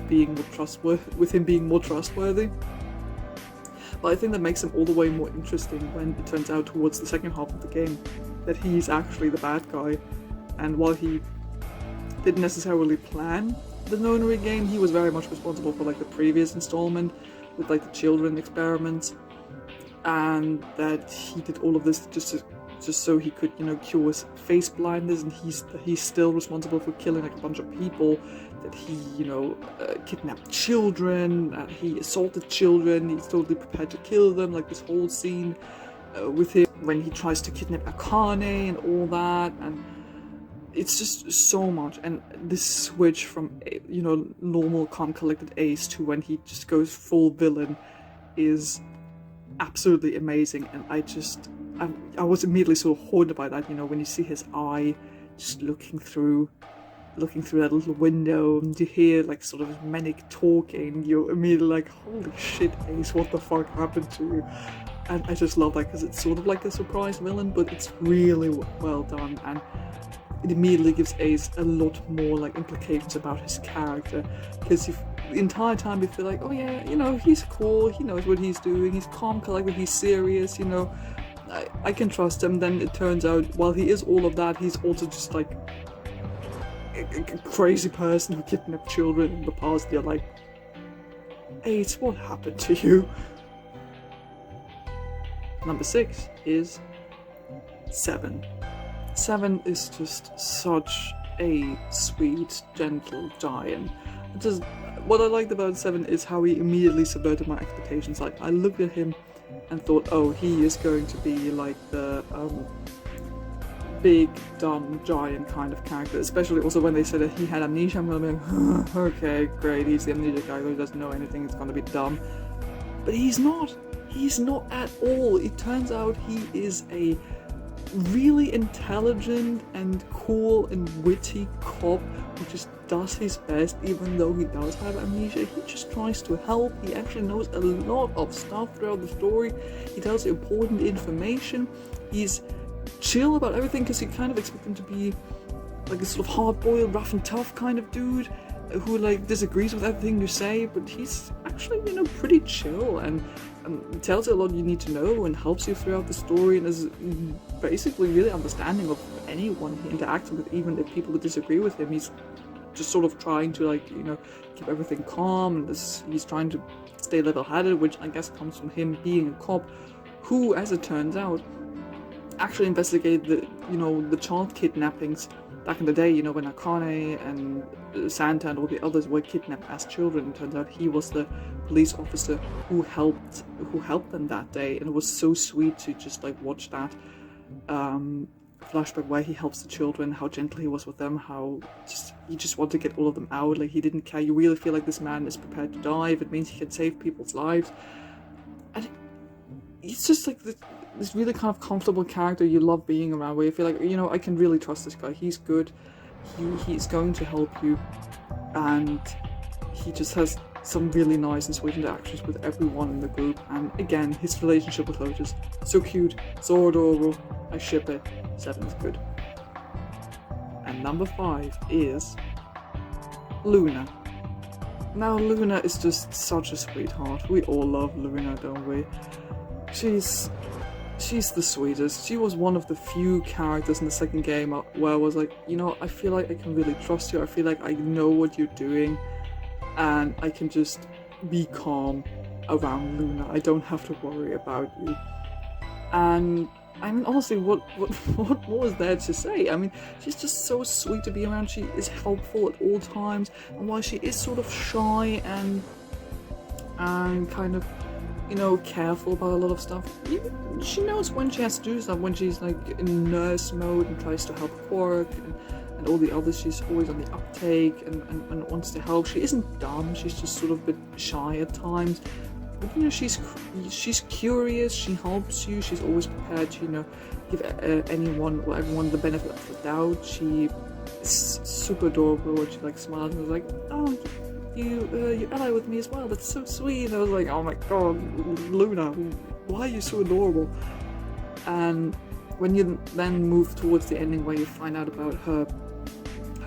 being more trustworthy, with him being more trustworthy. But I think that makes him all the way more interesting when it turns out towards the second half of the game that he's actually the bad guy. And while he didn't necessarily plan the Nonary game, he was very much responsible for like the previous installment with like the children experiments, and that he did all of this just to just so he could, cure his face blindness, and he's still responsible for killing like a bunch of people. That he, kidnapped children, he assaulted children. He's totally prepared to kill them. Like this whole scene with him when he tries to kidnap Akane and all that, and it's just so much. And this switch from normal, calm, collected Ace to when he just goes full villain is absolutely amazing. And I was immediately sort of haunted by that. When you see his eye just looking through that little window, and you hear like sort of manic talking, you're immediately like, holy shit, Ace, what the fuck happened to you? And I just love that because it's sort of like a surprise villain, but it's really well done, and it immediately gives Ace a lot more like implications about his character, because the entire time you feel like, oh yeah, he's cool, he knows what he's doing, he's calm, collected, he's serious, I can trust him. Then it turns out, while he is all of that, he's also just like a crazy person who kidnapped children in the past. You're like, Ace, what happened to you? Number 6 is 7. 7 is just such a sweet, gentle giant. What I liked about 7 is how he immediately subverted my expectations. Like, I looked at him and thought, oh, he is going to be like the big, dumb, giant kind of character. Especially also when they said that he had amnesia, I'm gonna be like, okay, great, he's the amnesia guy who doesn't know anything, it's gonna be dumb. But he's not. He's not at all. It turns out he is a really intelligent and cool and witty cop who just does his best, even though he does have amnesia. He just tries to help. He actually knows a lot of stuff throughout the story. He tells important information. He's chill about everything because you kind of expect him to be like a sort of hard-boiled, rough and tough kind of dude who like disagrees with everything you say, but he's actually, pretty chill and tells you a lot you need to know and helps you throughout the story, and is basically really understanding of anyone he interacts with, even if people disagree with him. He's just sort of trying to keep everything calm, and he's trying to stay level-headed, which I guess comes from him being a cop who, as it turns out, actually investigated the child kidnappings back in the day, when Akane and Santa and all the others were kidnapped as children. It turns out he was the police officer who helped them that day, and it was so sweet to just watch that flashback where he helps the children, how gentle he was with them, how he just wanted to get all of them out. Like, he didn't care. You really feel like this man is prepared to die if it means he can save people's lives. And he's just like this really kind of comfortable character you love being around, where you feel like, I can really trust this guy. He's good. He's going to help you, and he just has some really nice and sweet interactions with everyone in the group. And again, his relationship with Lotus, so cute, so adorable. I ship it. 7 is good. And number 5 is Luna. Now, Luna is just such a sweetheart. We all love Luna, don't we? She's the sweetest. She was one of the few characters in the second game where I was like, I feel like I can really trust you. I feel like I know what you're doing, and I can just be calm around Luna. I don't have to worry about you. And I mean, honestly, what more is there to say? I mean, she's just so sweet to be around. She is helpful at all times, and while she is sort of shy and kind of, careful about a lot of stuff, she knows when she has to do stuff. When she's in nurse mode and tries to help Quark and all the others, she's always on the uptake and wants to help. She isn't dumb. She's just sort of a bit shy at times. But she's curious. She helps you. She's always prepared to give anyone or everyone the benefit of the doubt. She is super adorable. And she smiles and was like, oh, you ally with me as well. That's so sweet. And I was like, oh my god, Luna, why are you so adorable? And when you then move towards the ending, where you find out about her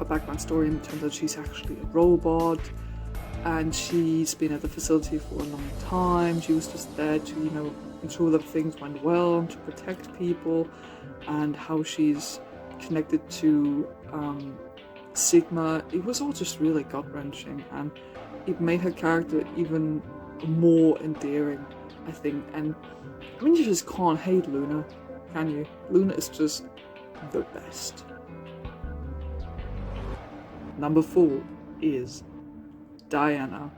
background story, and it turns out she's actually a robot, and she's been at the facility for a long time. She was just there to, ensure that things went well, to protect people, and how she's connected to Sigma. It was all just really gut-wrenching, and it made her character even more endearing, I think. And I mean, you just can't hate Luna. can you? Luna is just the best. Number 4 is Diana.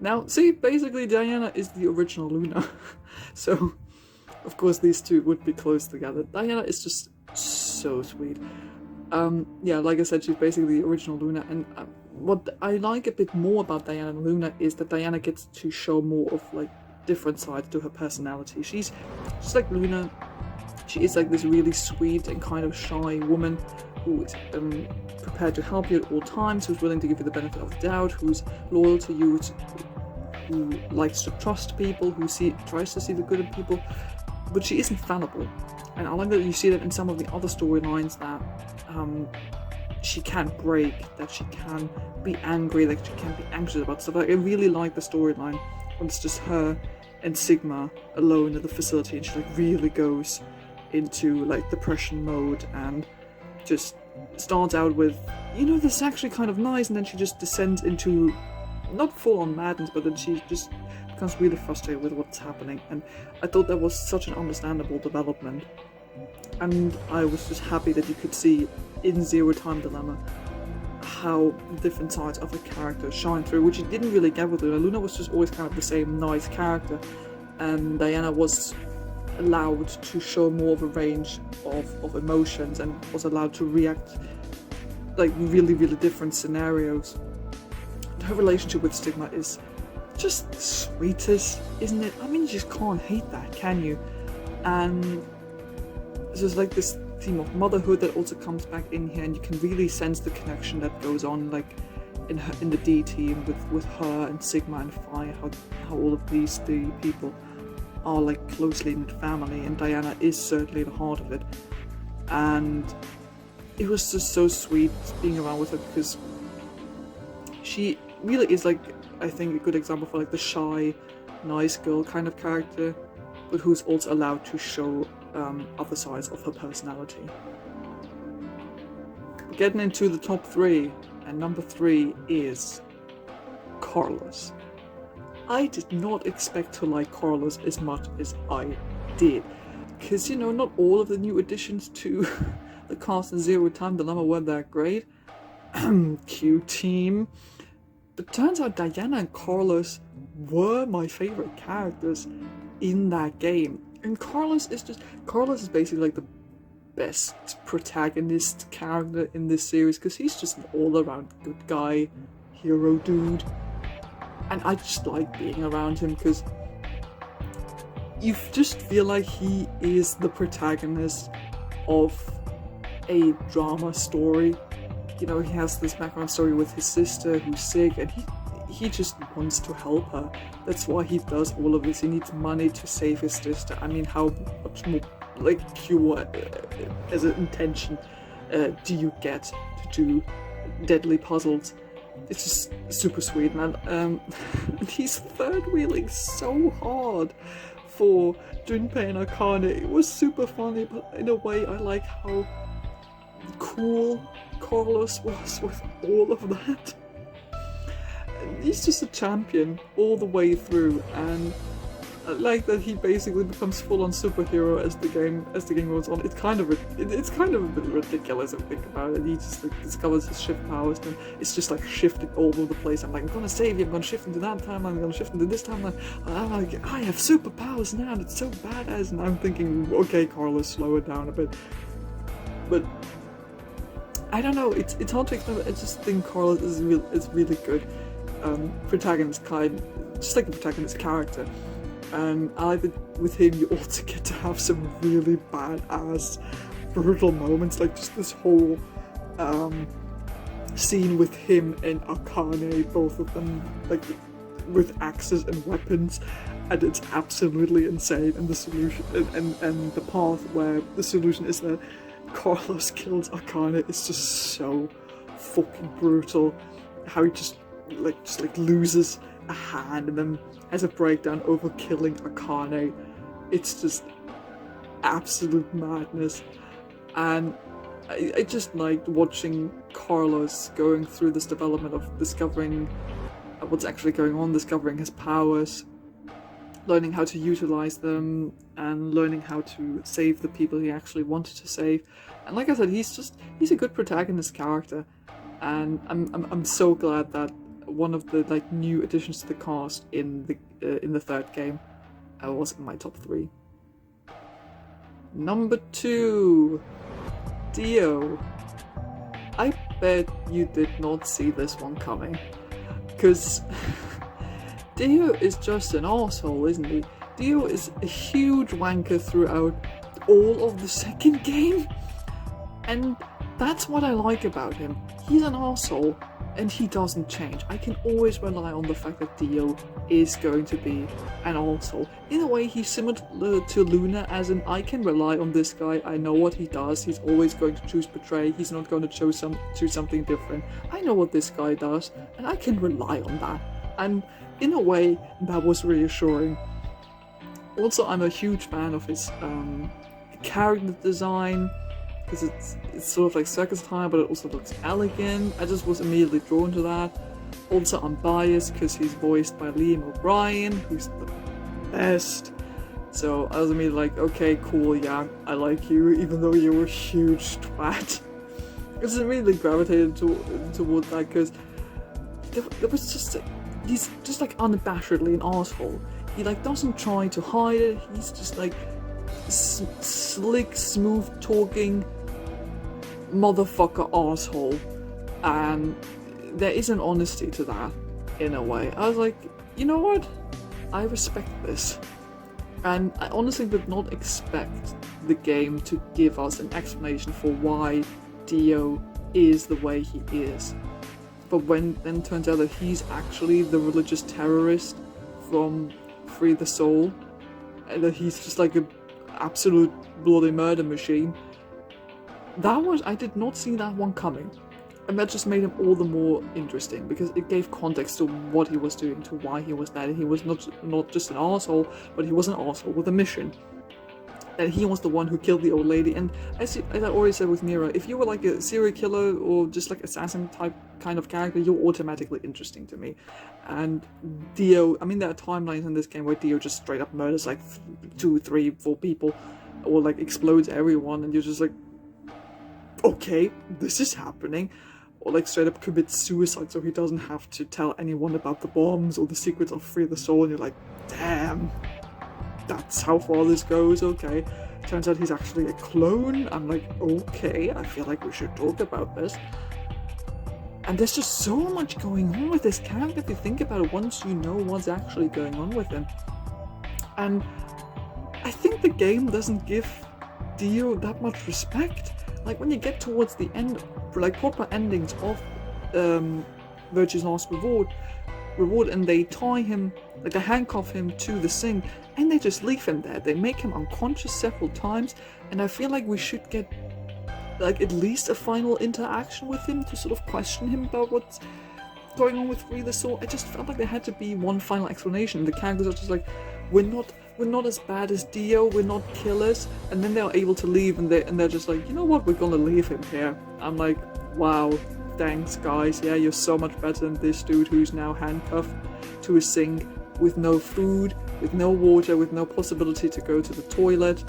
Now, see, basically Diana is the original Luna. So, of course, these two would be close together. Diana is just so sweet. Yeah, like I said, she's basically the original Luna, and what I like a bit more about Diana and Luna is that Diana gets to show more of, like, different sides to her personality. She's just like Luna. She is like this really sweet and kind of shy woman who is prepared to help you at all times, who's willing to give you the benefit of the doubt, who's loyal to you, who likes to trust people, who tries to see the good in people, but she isn't fallible. And I like that you see that in some of the other storylines, that she can break, that she can be angry, that she can be anxious about stuff. Like, I really like the storyline when it's just her and Sigma alone at the facility, and she like really goes into like depression mode and just starts out with, you know, this is actually kind of nice, and then she just descends into not full-on madness, but then she just becomes really frustrated with what's happening. And I thought that was such an understandable development, and I was just happy that you could see in Zero Time Dilemma how different sides of the character shine through, which you didn't really get with Luna. Luna was just always kind of the same nice character, and Diana was allowed to show more of a range of emotions and was allowed to react like really, really different scenarios. Her relationship with Stigma is just the sweetest, isn't it? I mean, you just can't hate that, can you? And there's like this theme of motherhood that also comes back in here, and you can really sense the connection that goes on, like in the D team with her and Sigma and Fire, how all of these three people are like closely knit family, and Diana is certainly the heart of it. And it was just so sweet being around with her, because she really is, like, I think, a good example for like the shy, nice girl kind of character, but who's also allowed to show other sides of her personality. Getting into the top 3, and number 3 is Carlos. I did not expect to like Carlos as much as I did, because, you know, not all of the new additions to the cast in Zero Time Dilemma were that great. Q team. But turns out Diana and Carlos were my favorite characters in that game. And Carlos is basically like the best protagonist character in this series, because he's just an all-around good guy, hero dude. And I just like being around him, because you just feel like he is the protagonist of a drama story. You know, he has this background story with his sister who's sick, and he just wants to help her. That's why he does all of this. He needs money to save his sister. I mean, how much more like pure as an intention do you get to do deadly puzzles? It's just super sweet, man. And he's third wheeling so hard for Junpei and Akane. It was super funny, but in a way I like how cool Carlos was with all of that. He's just a champion all the way through, and I like that he basically becomes full-on superhero as the game goes on. It's kind of a bit ridiculous if you think about it. He just like discovers his shift powers, and it's just like shifting all over the place. I'm like, I'm gonna save you, I'm gonna shift into that timeline, I'm gonna shift into this timeline. I'm like, I have superpowers now, and it's so badass. And I'm thinking, okay, Carlos, slow it down a bit. But I don't know, it's hard to explain, but I just think Carlos is really good. Protagonist kind, just like the protagonist character. And I like that with him you also get to have some really badass, brutal moments, like just this whole scene with him and Akane, both of them like with axes and weapons, and it's absolutely insane. And the solution and the path where the solution is that Carlos kills Akane is just so fucking brutal. How he just loses a hand and then has a breakdown over killing Akane. It's just absolute madness. And I just liked watching Carlos going through this development of discovering what's actually going on, discovering his powers, learning how to utilize them and learning how to save the people he actually wanted to save. And like I said, he's a good protagonist character, and I'm so glad that one of the like new additions to the cast in the third game was in my top 3. Number 2, Dio. I bet you did not see this one coming, because Dio is just an arsehole, isn't he? Dio is a huge wanker throughout all of the second game, and that's what I like about him. He's an arsehole, and he doesn't change. I can always rely on the fact that Dio is going to be an arsehole. In a way, he's similar to Luna, as in I can rely on this guy. I know what he does. He's always going to choose betray. He's not going to choose something different. I know what this guy does, and I can rely on that. And in a way, that was reassuring. Also, I'm a huge fan of his character design, because it's sort of like circus attire, but it also looks elegant. I just was immediately drawn to that. Also, I'm biased because he's voiced by Liam O'Brien, who's the best. So I was immediately like, okay, cool, yeah, I like you, even though you're a huge twat. I just immediately gravitated toward that, because there was just he's just like unabashedly an asshole. He like doesn't try to hide it. He's just like slick, smooth talking motherfucker asshole, and there is an honesty to that in a way. I was like, you know what? I respect this. And I honestly did not expect the game to give us an explanation for why Dio is the way he is. But when then turns out that he's actually the religious terrorist from Free the Soul, and that he's just like an absolute bloody murder machine, I did not see that one coming. And that just made him all the more interesting, because it gave context to what he was doing, to why he was there. He was not just an arsehole, but he was an arsehole with a mission. And he was the one who killed the old lady. And as I already said with Mira, if you were like a serial killer or just like assassin type kind of character, you're automatically interesting to me. And Dio, I mean, there are timelines in this game where Dio just straight up murders like 2, 3, 4 people, or like explodes everyone, and you're just like, okay, this is happening. Or like straight up commits suicide so he doesn't have to tell anyone about the bombs or the secrets of Free the Soul, and you're like, damn, that's how far this goes. Okay, turns out he's actually a clone. I'm like, okay, I feel like we should talk about this. And there's just so much going on with this character if you think about it, once you know what's actually going on with him. And I think the game doesn't give Dio that much respect. Like when you get towards the end, like proper endings of Virtue's Last Reward, and they tie him, like they handcuff him to the sink, and they just leave him there. They make him unconscious several times, and I feel like we should get like at least a final interaction with him to sort of question him about what's going on with Free the Soul. I just felt like there had to be one final explanation. The characters are just like, we're not as bad as Dio, we're not killers, and then they're able to leave, and they're just like, you know what, we're gonna leave him here. I'm like, wow, thanks guys, yeah, you're so much better than this dude who's now handcuffed to a sink with no food, with no water, with no possibility to go to the toilet.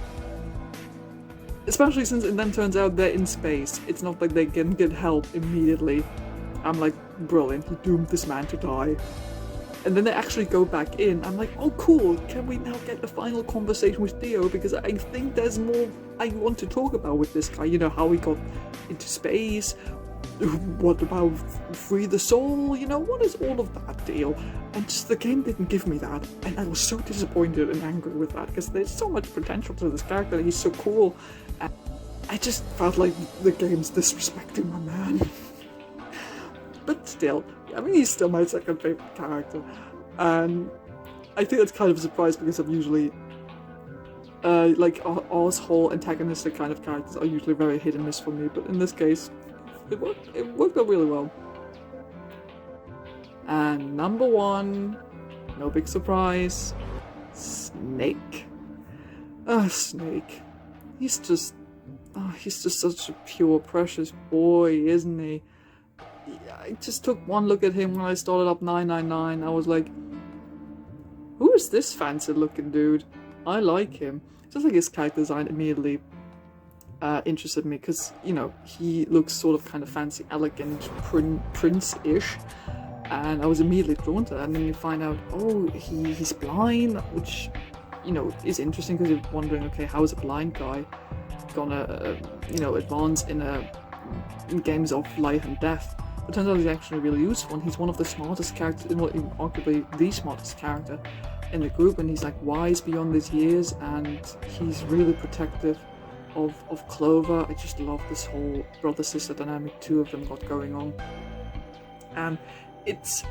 Especially since it then turns out they're in space. It's not like they can get help immediately. I'm like, brilliant, you doomed this man to die. And then they actually go back in. I'm like, oh cool, can we now get a final conversation with Dio? Because I think there's more I want to talk about with this guy. You know, how he got into space, what about Free the Soul, you know, what is all of that deal? And just the game didn't give me that. And I was so disappointed and angry with that, because there's so much potential to this character, he's so cool. And I just felt like the game's disrespecting my man. But still, I mean, he's still my second favourite character, and I think that's kind of a surprise because I'm usually, like, arsehole antagonistic kind of characters are usually very hit and miss for me, but in this case, it worked out really well. And number 1, no big surprise, Snake. Snake. He's just such a pure, precious boy, isn't he? I just took one look at him when I started up 999. I was like, who is this fancy looking dude? I like him. Just like his character design immediately interested me, because, you know, he looks sort of kind of fancy, elegant, prince-ish, and I was immediately drawn to that. And then you find out, oh, he's blind, which, you know, is interesting, because you're wondering, okay, how is a blind guy gonna, you know, advance in games of life and death? But turns out he's actually really useful, and he's one of the smartest characters, arguably the smartest character in the group, and he's like wise beyond his years, and he's really protective of Clover. I just love this whole brother-sister dynamic two of them got going on. And it's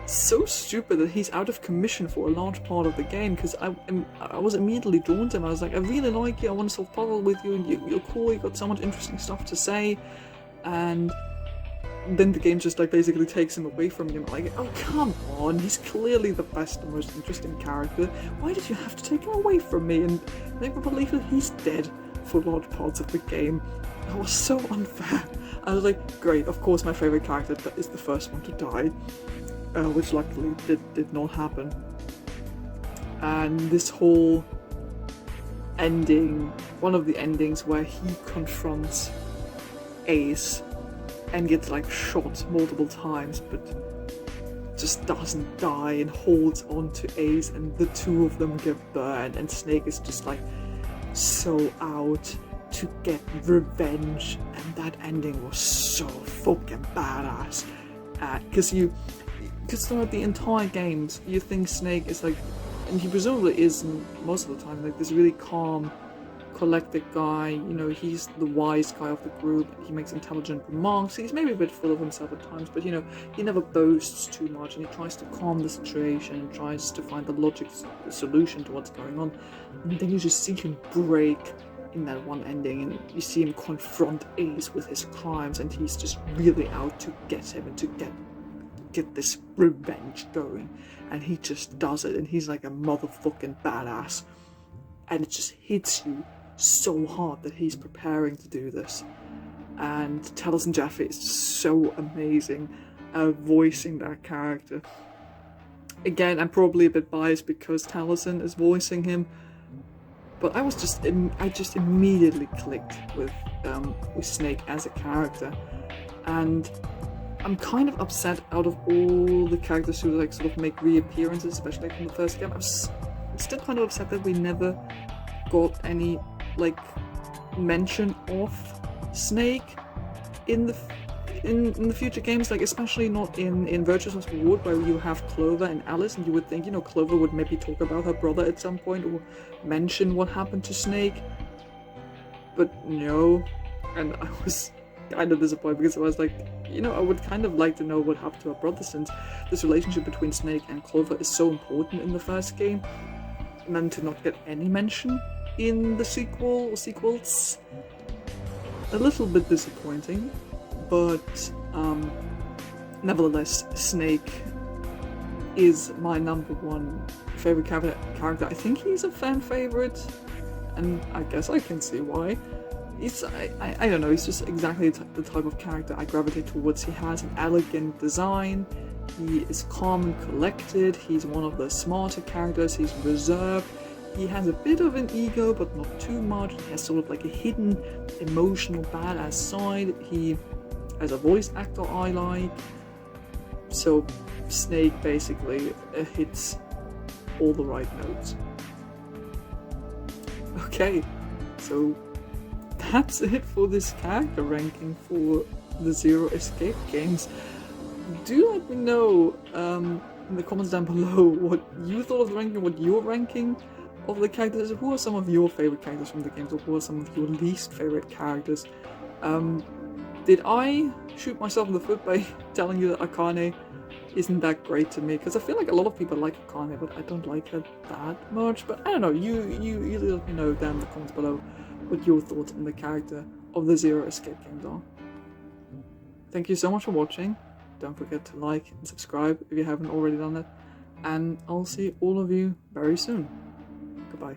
so stupid that he's out of commission for a large part of the game, because I was immediately drawn to him. I was like, I really like you, I want to solve puzzles with you, and you're cool, you got so much interesting stuff to say. And then the game just like basically takes him away from him. Like, oh come on, he's clearly the best and most interesting character. Why did you have to take him away from me and make me believe that he's dead for large parts of the game? That was so unfair. I was like, great, of course my favourite character is the first one to die, which luckily did not happen. And this whole ending, one of the endings where he confronts Ace and gets like shot multiple times but just doesn't die and holds on to Ace, and the two of them get burned, and Snake is just like so out to get revenge. And that ending was so fucking badass, because throughout the entire games you think Snake is like, and he presumably is most of the time, like this really calm, collected guy. You know, he's the wise guy of the group, he makes intelligent remarks, he's maybe a bit full of himself at times, but you know, he never boasts too much, and he tries to calm the situation and tries to find the logic solution to what's going on. And then you just see him break in that one ending, and you see him confront Ace with his crimes, and he's just really out to get him and to get this revenge going, and he just does it, and he's like a motherfucking badass, and it just hits you so hard that he's preparing to do this. And Taliesin Jaffe is so amazing voicing that character. Again, I'm probably a bit biased because Taliesin is voicing him, but I just immediately clicked with Snake as a character. And I'm kind of upset, out of all the characters who like sort of make reappearances, especially from the first game, I'm still kind of upset that we never got any like mention of Snake in the future games, like especially not in Virtuous Reward, where you have Clover and Alice, and you would think, you know, Clover would maybe talk about her brother at some point or mention what happened to Snake, but no. And I was kind of disappointed, because I was like, you know, I would kind of like to know what happened to her brother, since this relationship between Snake and Clover is so important in the first game, and then to not get any mention in the sequel or sequels, a little bit disappointing. But nevertheless, Snake is my number one favorite character. I think he's a fan favorite, and I guess I can see why. I don't know, he's just exactly the type of character I gravitate towards. He has an elegant design, he is calm and collected, he's one of the smarter characters, he's reserved, he has a bit of an ego but not too much, he has sort of like a hidden emotional badass side, he as a voice actor I like. So Snake basically hits all the right notes. Okay, so that's it for this character ranking for the Zero Escape games. Do let me know in the comments down below what you thought of the ranking, what your ranking of the characters, who are some of your favorite characters from the games, or who are some of your least favorite characters. Did I shoot myself in the foot by telling you that Akane isn't that great to me? Because I feel like a lot of people like Akane, but I don't like her that much. But I don't know, you let me know down in the comments below what your thoughts on the character of the Zero Escape games are. Thank you so much for watching. Don't forget to like and subscribe if you haven't already done that. And I'll see all of you very soon. Goodbye.